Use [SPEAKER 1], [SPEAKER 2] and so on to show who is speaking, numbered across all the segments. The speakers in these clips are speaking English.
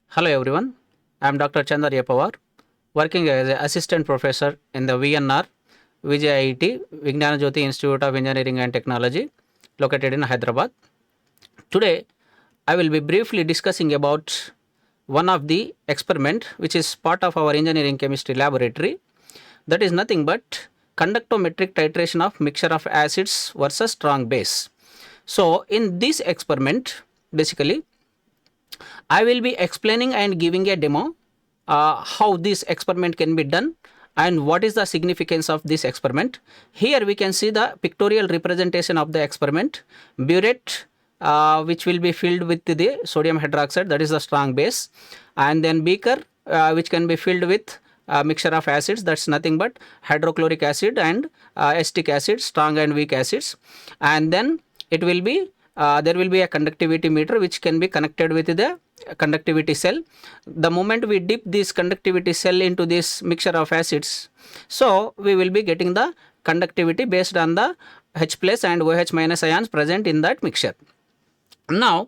[SPEAKER 1] Hello everyone, I am Dr. Chander Pawar, working as an assistant professor in the VNR, VJEC, VIGNANA JYOTHI Institute of Engineering and Technology, located in Hyderabad. Today, I will be briefly discussing about one of the experiment which is part of our engineering chemistry laboratory. That is nothing but conductometric titration of mixture of acids versus strong base. So, in this experiment, basically, I will be explaining and giving a demo how this experiment can be done and what is the significance of this experiment. Here we can see the pictorial representation of the experiment. Burette which will be filled with the sodium hydroxide, that is the strong base, and then beaker which can be filled with mixture of acids, that's nothing but hydrochloric acid and acetic acid, strong and weak acids, and then it will be there will be a conductivity meter which can be connected with the conductivity cell. The moment we dip this conductivity cell into this mixture of acids, so we will be getting the conductivity based on the H plus and OH minus ions present in that mixture. Now,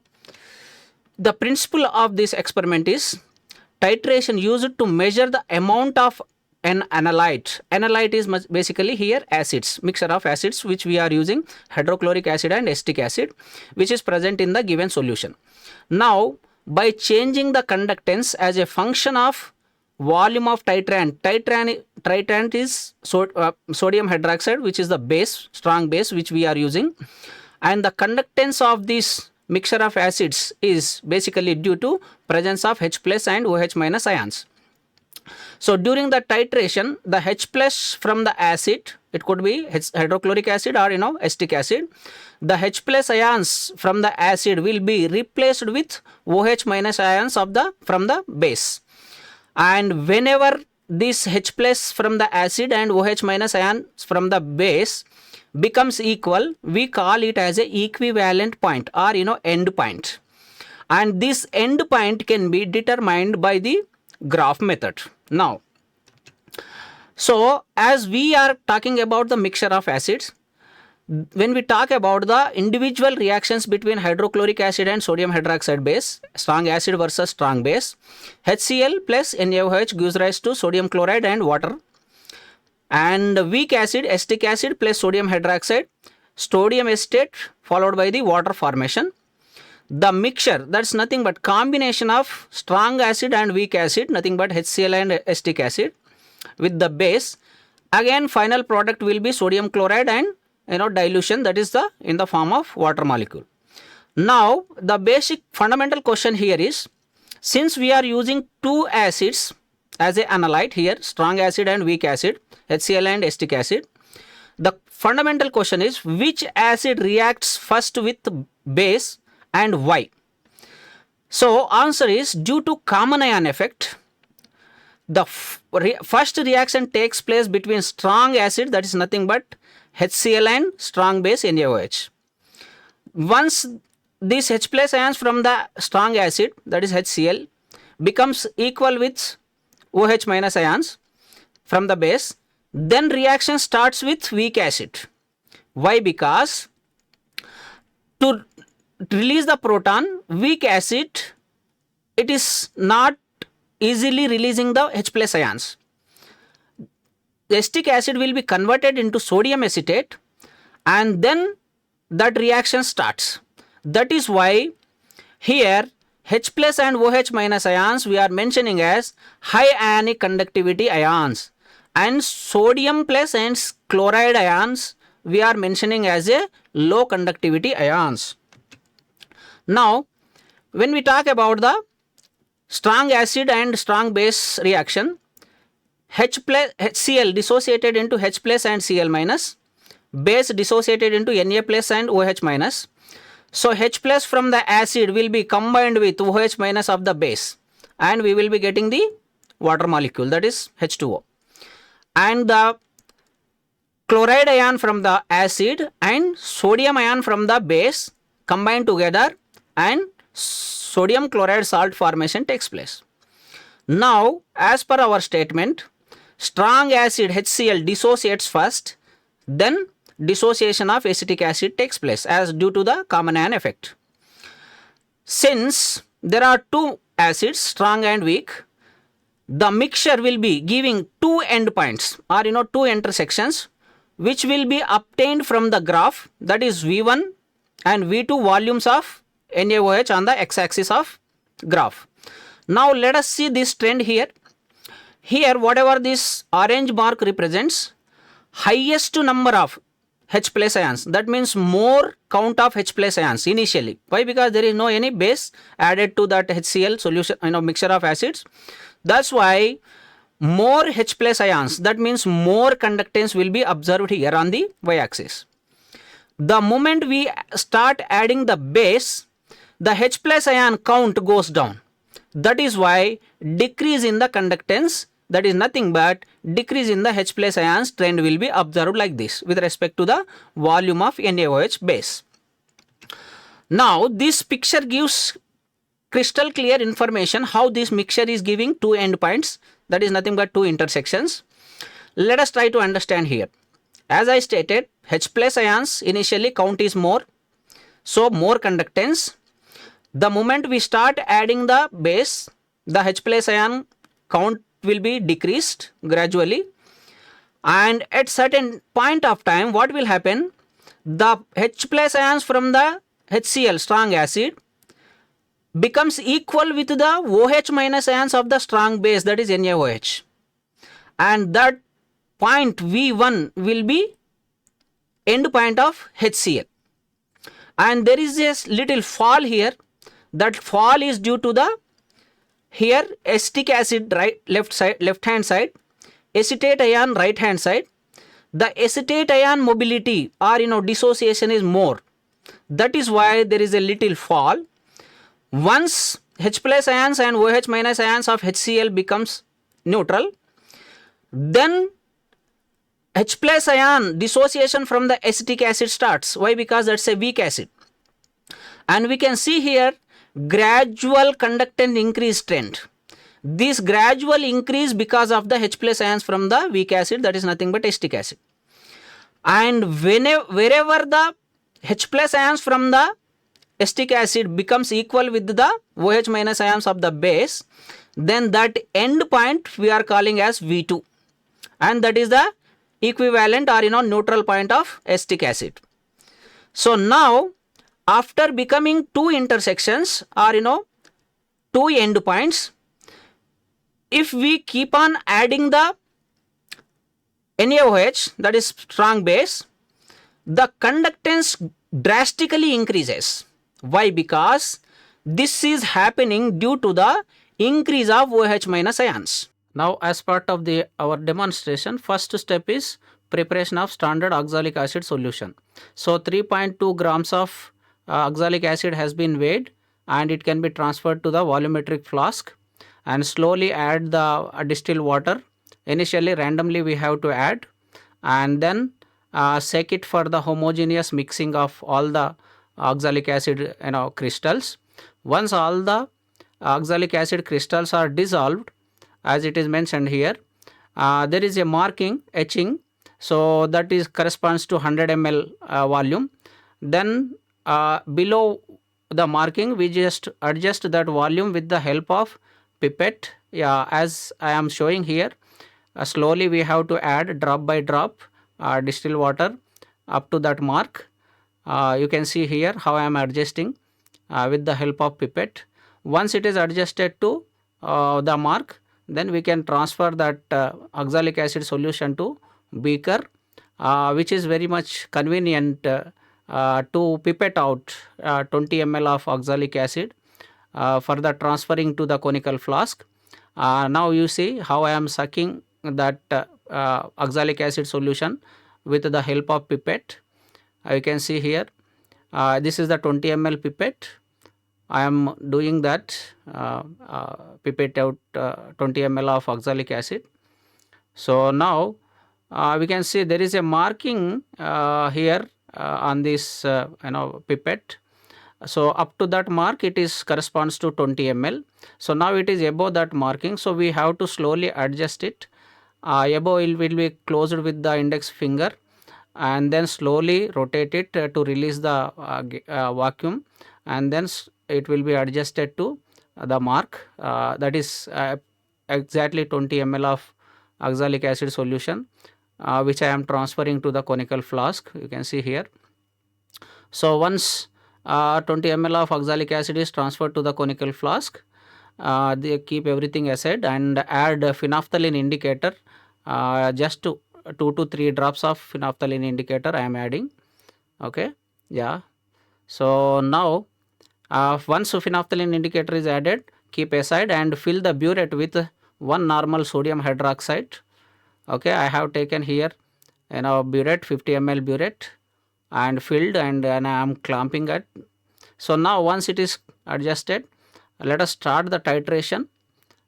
[SPEAKER 1] the principle of this experiment is titration used to measure the amount of an analyte. Analyte is basically here acids, mixture of acids which we are using, hydrochloric acid and acetic acid, which is present in the given solution. Now, by changing the conductance as a function of volume of titrant, titrant is sodium hydroxide, which is the base, strong base which we are using, and the conductance of this mixture of acids is basically due to presence of H plus and OH minus ions. So during the titration, the H plus from the acid, it could be hydrochloric acid or acetic acid, the H plus ions from the acid will be replaced with OH minus ions from the base. And whenever this H plus from the acid and OH minus ions from the base becomes equal, we call it as a equivalent point or end point. And this end point can be determined by the graph method. Now, so as we are talking about the mixture of acids, when we talk about the individual reactions between hydrochloric acid and sodium hydroxide base, strong acid versus strong base, HCl plus NaOH gives rise to sodium chloride and water, and weak acid, acetic acid plus sodium hydroxide, sodium acetate followed by the water formation. The mixture, that's nothing but combination of strong acid and weak acid, nothing but HCl and acetic acid with the base. Again, final product will be sodium chloride and dilution, that is in the form of water molecule. Now, the basic fundamental question here is, since we are using two acids as an analyte here, strong acid and weak acid, HCl and acetic acid, the fundamental question is which acid reacts first with base and why? So answer is due to common ion effect. The first reaction takes place between strong acid, that is nothing but HCl, and strong base NaOH. Once these H plus ions from the strong acid, that is HCl, becomes equal with OH minus ions from the base, then reaction starts with weak acid. Why? Because to release the proton, weak acid, it is not easily releasing the H plus ions. The acetic acid will be converted into sodium acetate and then that reaction starts. That is why here H plus and OH minus ions we are mentioning as high ionic conductivity ions, and sodium plus and chloride ions we are mentioning as a low conductivity ions. Now, when we talk about the strong acid and strong base reaction, HCl dissociated into H plus and Cl minus, base dissociated into Na plus and OH minus. So H plus from the acid will be combined with OH minus of the base and we will be getting the water molecule, that is H2O. And the chloride ion from the acid and sodium ion from the base combine together and sodium chloride salt formation takes place. Now, as per our statement, strong acid HCl dissociates first, then dissociation of acetic acid takes place as due to the common ion effect. Since there are two acids, strong and weak, the mixture will be giving two endpoints or two intersections, which will be obtained from the graph, that is V1 and V2 volumes of NaOH on the x-axis of graph. Now let us see this trend here. Here whatever this orange mark represents, highest number of H plus ions, that means more count of H plus ions initially. Why? Because there is no any base added to that HCl solution, mixture of acids. That's why more H plus ions, that means more conductance will be observed here on the y-axis. The moment we start adding the base, the H plus ion count goes down. That is why decrease in the conductance, that is nothing but decrease in the H plus ions trend will be observed like this with respect to the volume of NaOH base. Now this picture gives crystal clear information how this mixture is giving two endpoints, that is nothing but two intersections. Let us try to understand here. As I stated, H plus ions initially count is more, so more conductance. The moment we start adding the base, the H plus ion count will be decreased gradually, and at certain point of time what will happen, the H plus ions from the HCl strong acid becomes equal with the OH minus ions of the strong base, that is NaOH, and that point V1 will be end point of HCl, and there is a little fall here. That fall is due to the here acetic acid left hand side, acetate ion right hand side. The acetate ion mobility or dissociation is more. That is why there is a little fall. Once H plus ions and OH minus ions of HCl becomes neutral, then H plus ion dissociation from the acetic acid starts. Why? Because that's a weak acid, and we can see here gradual conductance increase trend. This gradual increase because of the H plus ions from the weak acid, that is nothing but acetic acid, and wherever the H plus ions from the acetic acid becomes equal with the OH minus ions of the base, then that end point we are calling as V2, and that is the equivalent or neutral point of acetic acid. So now after becoming two intersections or two end points, if we keep on adding the NaOH, that is strong base, the conductance drastically increases. Why? Because this is happening due to the increase of OH minus ions. Now as part of our demonstration, first step is preparation of standard oxalic acid solution. So 3.2 grams of oxalic acid has been weighed, and it can be transferred to the volumetric flask, and slowly add the distilled water. Initially randomly we have to add, and then shake it for the homogeneous mixing of all the oxalic acid crystals. Once all the oxalic acid crystals are dissolved, as it is mentioned here, there is a marking etching, so that is corresponds to 100 ml volume. Then below the marking we just adjust that volume with the help of pipette, as I am showing here. Slowly we have to add drop by drop distilled water up to that mark. You can see here how I am adjusting with the help of pipette. Once it is adjusted to the mark, then we can transfer that oxalic acid solution to beaker, which is very much convenient to pipette out 20 ml of oxalic acid for the transferring to the conical flask. Now you see how I am sucking that oxalic acid solution with the help of pipette. You can see here, this is the 20 ml pipette. I am doing that pipette out 20 ml of oxalic acid. So now we can see there is a marking here on this pipette. So up to that mark it is corresponds to 20 ml. So now it is above that marking, so we have to slowly adjust it. Above it will be closed with the index finger, and then slowly rotate it to release the vacuum, and then it will be adjusted to the mark, that is exactly 20 ml of oxalic acid solution, which I am transferring to the conical flask. You can see here. So once 20 ml of oxalic acid is transferred to the conical flask, they keep everything aside and add phenolphthalein indicator, just 2 to 3 drops of phenolphthalein indicator I am adding. Okay, yeah. So now once phenolphthalein indicator is added, keep aside and fill the burette with 1 normal sodium hydroxide. Okay, I have taken here burette, 50 ml burette, and filled, and I am clamping it. So now once it is adjusted, let us start the titration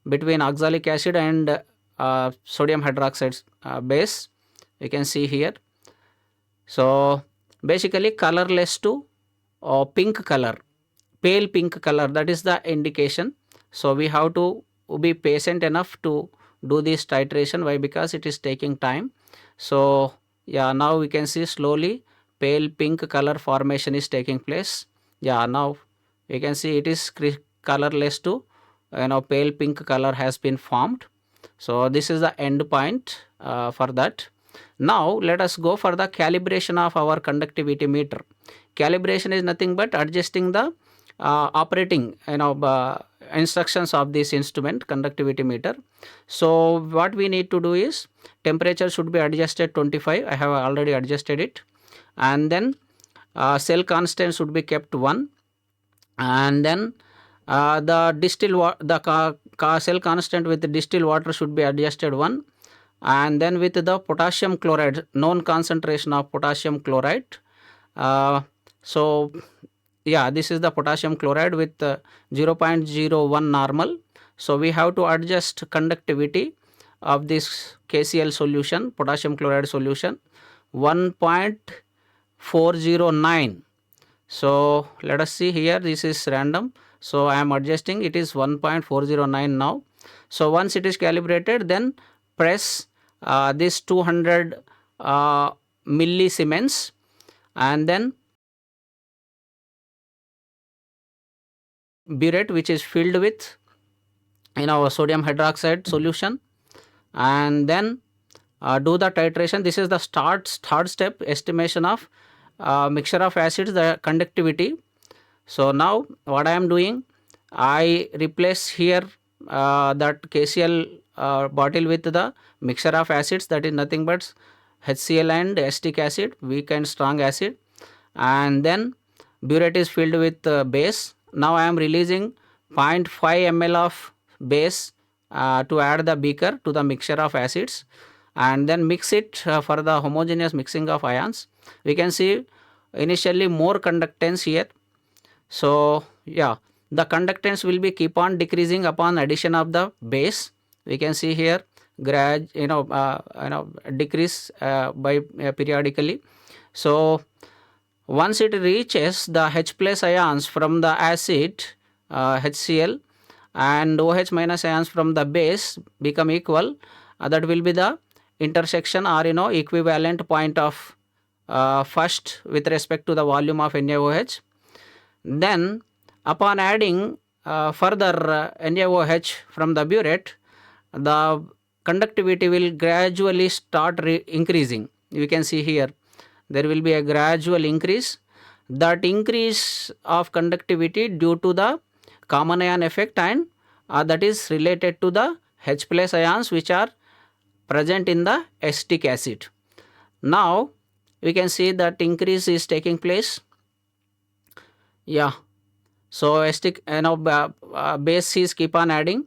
[SPEAKER 1] between oxalic acid and sodium hydroxide base. You can see here. So basically colorless to pink color, pale pink color, that is the indication. So we have to be patient enough to do this titration. Why? Because it is taking time. So yeah, now we can see slowly pale pink color formation is taking place. Yeah, now you can see it is colorless to pale pink color has been formed. So this is the end point for that. Now let us go for the calibration of our conductivity meter. Calibration is nothing but adjusting the operating instructions of this instrument, conductivity meter. So what we need to do is temperature should be adjusted 25. I have already adjusted it, and then cell constant should be kept 1, and then the cell constant with the distilled water should be adjusted 1, and then with the potassium chloride, known concentration of potassium chloride. So yeah, this is the potassium chloride with 0.01 normal. So we have to adjust conductivity of this KCl solution, potassium chloride solution, 1.409. So let us see here, this is random. So I am adjusting, it is 1.409 now. So once it is calibrated, then press this 200 millisiemens, and then burette which is filled with sodium hydroxide solution, and then do the titration. This is the third step, estimation of mixture of acids, the conductivity. So now what I am doing, I replace here that KCl bottle with the mixture of acids, that is nothing but HCl and acetic acid, weak and strong acid, and then burette is filled with base. Now I am releasing 0.5 ml of base to add the beaker to the mixture of acids, and then mix it for the homogeneous mixing of ions. We can see initially more conductance here. So yeah, the conductance will be keep on decreasing upon addition of the base. We can see here decrease by periodically. So once it reaches the H plus ions from the acid HCl and OH minus ions from the base become equal, that will be the intersection or equivalent point of first with respect to the volume of NaOH. Then upon adding further NaOH from the burette, the conductivity will gradually start increasing. You can see here there will be a gradual increase. That increase of conductivity due to the common ion effect, and that is related to the H plus ions which are present in the acetic acid. Now we can see that increase is taking place. Yeah, so acetic base is keep on adding.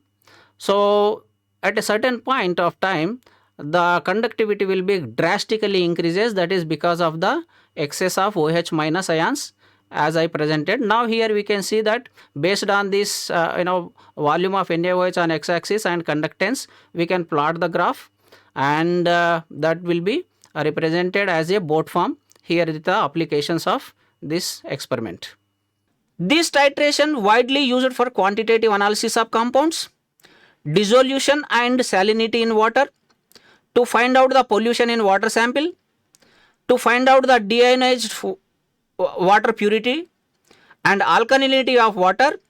[SPEAKER 1] So at a certain point of time, the conductivity will be drastically increases, that is because of the excess of OH minus ions as I presented. Now here we can see that based on this volume of NaOH on x-axis and conductance, we can plot the graph, and that will be represented as a boat form. Here is the applications of this experiment. This titration widely used for quantitative analysis of compounds, dissolution and salinity in water, to find out the pollution in water sample, to find out the deionized water purity and alkalinity of water,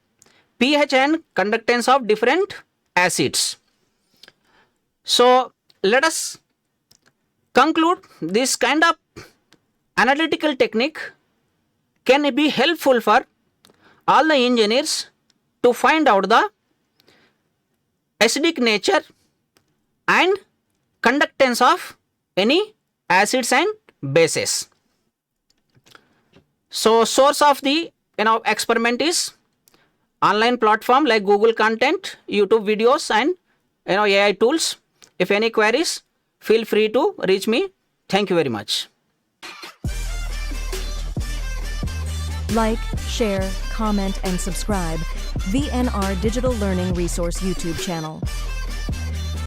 [SPEAKER 1] pH and conductance of different acids. So let us conclude this kind of analytical technique can be helpful for all the engineers to find out the acidic nature and conductance of any acids and bases. So source of the experiment is online platform like Google content, YouTube videos and AI tools. If any queries, feel free to reach me. Thank you very much.
[SPEAKER 2] Like, share, comment and subscribe VNR Digital Learning Resource YouTube channel.